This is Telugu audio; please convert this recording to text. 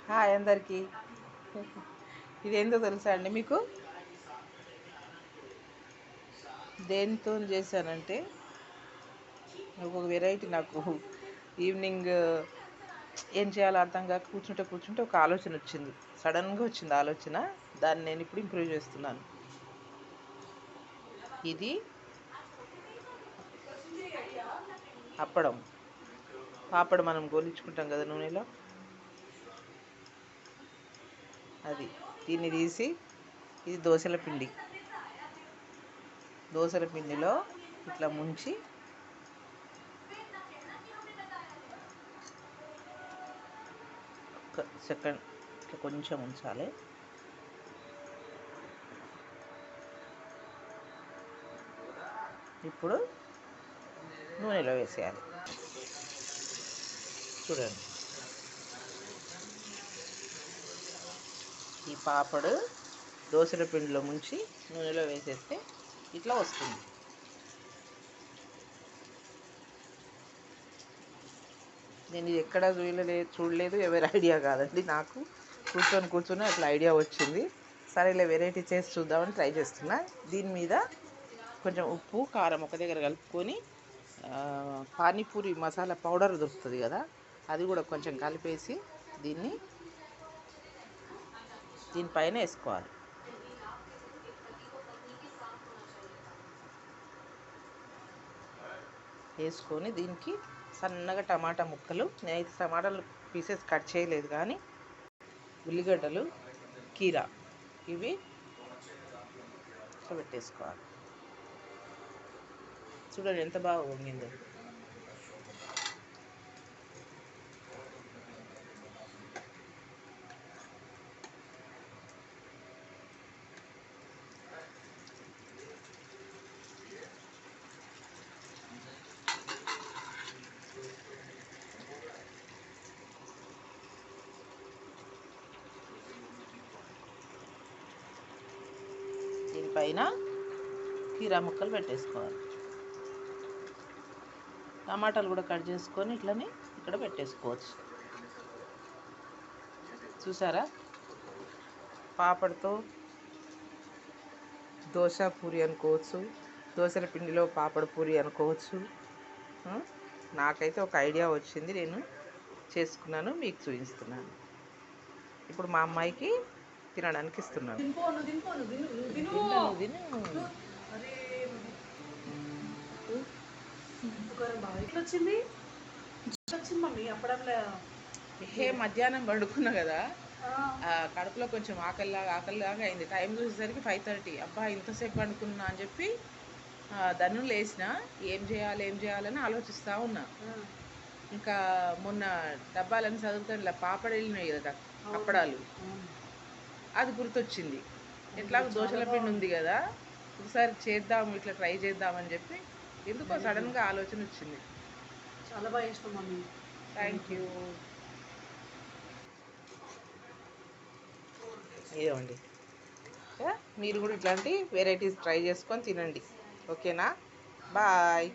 హాయ్ అందరికీ. ఇదేందో తెలుసా అండి మీకు? దేనితో చేశానంటే ఒక వెరైటీ. నాకు ఈవినింగ్ ఏం చేయాలో అర్థం కాక కూర్చుంటే ఒక ఆలోచన వచ్చింది. సడన్గా వచ్చింది ఆలోచన. దాన్ని నేను ఇప్పుడు ఇంప్రూవ్ చేస్తున్నాను. ఇది అప్పడం. పాపడ మనం గోలించుకుంటాం కదా నూనెలో, అది. దీన్ని తీసి, ఇది దోశల పిండి. దోశల పిండిలో ఇట్లా ముంచి ఒక సెకండ్ ఇట్లా కొంచెం ఉంచాలి. ఇప్పుడు నూనెలో వేసేయాలి. చూడండి, ఈ పాపడు దోసల పిండిలో ముంచి నూనెలో వేసేస్తే ఇట్లా వస్తుంది. నేను ఇది ఎక్కడా చూడలేదు, ఎవరి ఐడియా కాదండి. నాకు కూర్చొని అట్లా ఐడియా వచ్చింది. సరే ఇలా వెరైటీ చేసి చూద్దామని ట్రై చేస్తున్నా. దీని మీద కొంచెం ఉప్పు కారం ఒక దగ్గర కలుపుకొని పానీపూరి మసాలా పౌడర్ దొరుకుతుంది కదా, అది కూడా కొంచెం కలిపేసి దీనిపైన వేసుకోవాలి. వేసుకొని దీనికి సన్నగా టమాటా ముక్కలు, నేనైతే టమాటాలు పీసెస్ కట్ చేయలేదు కానీ ఉల్లిగడ్డలు, కీరా, ఇవి పెట్టేసుకోవాలి. చూడండి ఎంత బాగా వంగిందో. దీనిపైన కీరా ముక్కలు పెట్టేసుకోవాలి. టమాటాలు కూడా కట్ చేసుకొని ఇట్లనే ఇక్కడ పెట్టేసుకోవచ్చు. చూసారా, పాపడతో దోశ పూరి అనుకోవచ్చు, దోశల పిండిలో పాపడ పూరి అనుకోవచ్చు. నాకైతే ఒక ఐడియా వచ్చింది, నేను చేసుకున్నాను, మీకు చూపిస్తున్నాను. ఇప్పుడు మా అమ్మాయికి తినడానికి ఇస్తున్నాను. మధ్యాహ్నం పడుకున్నా కదా, కడుపులో కొంచెం ఆకలిలాగా అయింది. టైం చూసేసరికి 5:30. అబ్బా ఇంతసేపు పండుకున్నా అని చెప్పి దన్ను లేచిన ఏం చేయాలని ఆలోచిస్తూ ఉన్నా. ఇంకా మొన్న డబ్బాలని చదువుతాను, ఇలా పాపడ వెళ్ళినాయి కదా అప్పడాలు, అది గుర్తొచ్చింది. ఎట్లాగో దోశల పిండి ఉంది కదా, ఒకసారి చేద్దాము, ఇట్లా ట్రై చేద్దామని చెప్పి ఎందుకో సడన్గా ఆలోచన వచ్చింది. చాలా బాగా ఇష్టం మమ్మీ. Thank you. ఇదేమండి, మీరు కూడా ఇట్లాంటి వెరైటీస్ ట్రై చేసుకొని తినండి. ఓకేనా? బాయ్.